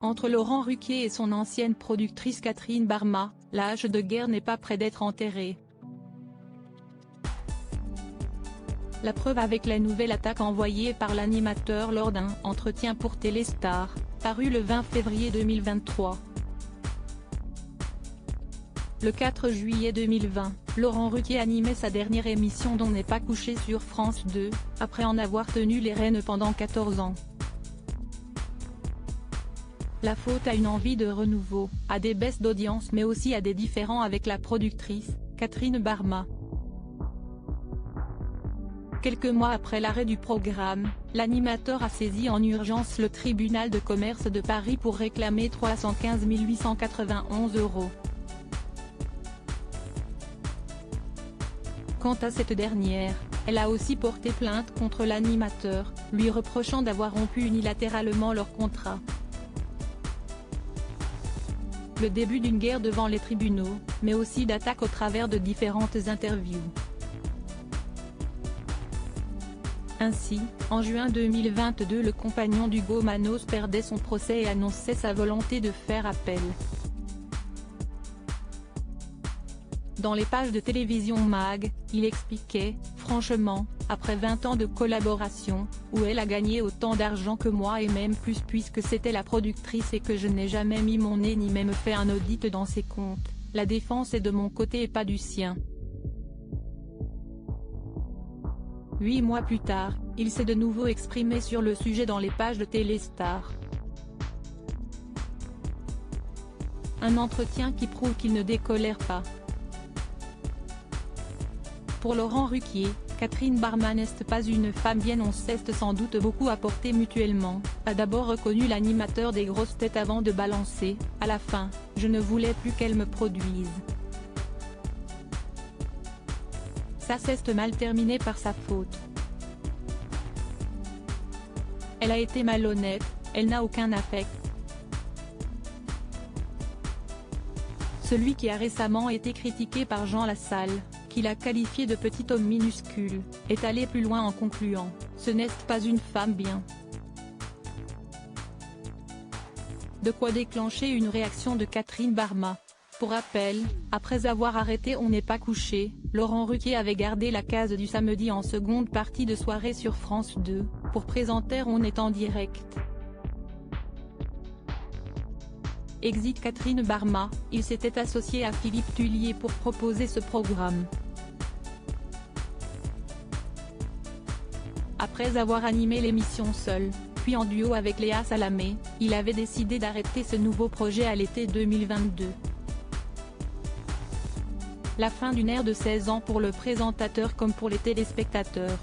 Entre Laurent Ruquier et son ancienne productrice Catherine Barma, l'âge de guerre n'est pas près d'être enterré. La preuve avec la nouvelle attaque envoyée par l'animateur lors d'un « entretien pour Téléstar », paru le 20 février 2023. Le 4 juillet 2020, Laurent Ruquier animait sa dernière émission d'On n'est pas couché sur France 2, après en avoir tenu les rênes pendant 14 ans. La faute à une envie de renouveau, à des baisses d'audience mais aussi à des différends avec la productrice, Catherine Barma. Quelques mois après l'arrêt du programme, l'animateur a saisi en urgence le tribunal de commerce de Paris pour réclamer 315 891 €. Quant à cette dernière, elle a aussi porté plainte contre l'animateur, lui reprochant d'avoir rompu unilatéralement leur contrat. Le début d'une guerre devant les tribunaux, mais aussi d'attaques au travers de différentes interviews. Ainsi, en juin 2022 le compagnon d'Hugo Manos perdait son procès et annonçait sa volonté de faire appel. Dans les pages de Télévision Mag, il expliquait « Franchement, après 20 ans de collaboration, où elle a gagné autant d'argent que moi et même plus puisque c'était la productrice et que je n'ai jamais mis mon nez ni même fait un audit dans ses comptes, la défense est de mon côté et pas du sien. » 8 mois plus tard, il s'est de nouveau exprimé sur le sujet dans les pages de Téléstar. Un entretien qui prouve qu'il ne décolère pas. Pour Laurent Ruquier, Catherine Barma n'est pas une femme bien, on s'est sans doute beaucoup apporté mutuellement, a d'abord reconnu l'animateur des grosses têtes avant de balancer, à la fin, je ne voulais plus qu'elle me produise. Ça s'est mal terminé par sa faute. Elle a été malhonnête, elle n'a aucun affect. Celui qui a récemment été critiqué par Jean Lassalle, qui l'a qualifié de petit homme minuscule, est allé plus loin en concluant « Ce n'est pas une femme bien ». De quoi déclencher une réaction de Catherine Barma. Pour rappel, après avoir arrêté On n'est pas couché, Laurent Ruquier avait gardé la case du samedi en seconde partie de soirée sur France 2, pour présenter On est en direct. Exit Catherine Barma, il s'était associé à Philippe Tullier pour proposer ce programme. Après avoir animé l'émission seul, puis en duo avec Léa Salamé, il avait décidé d'arrêter ce nouveau projet à l'été 2022. La fin d'une ère de 16 ans pour le présentateur comme pour les téléspectateurs.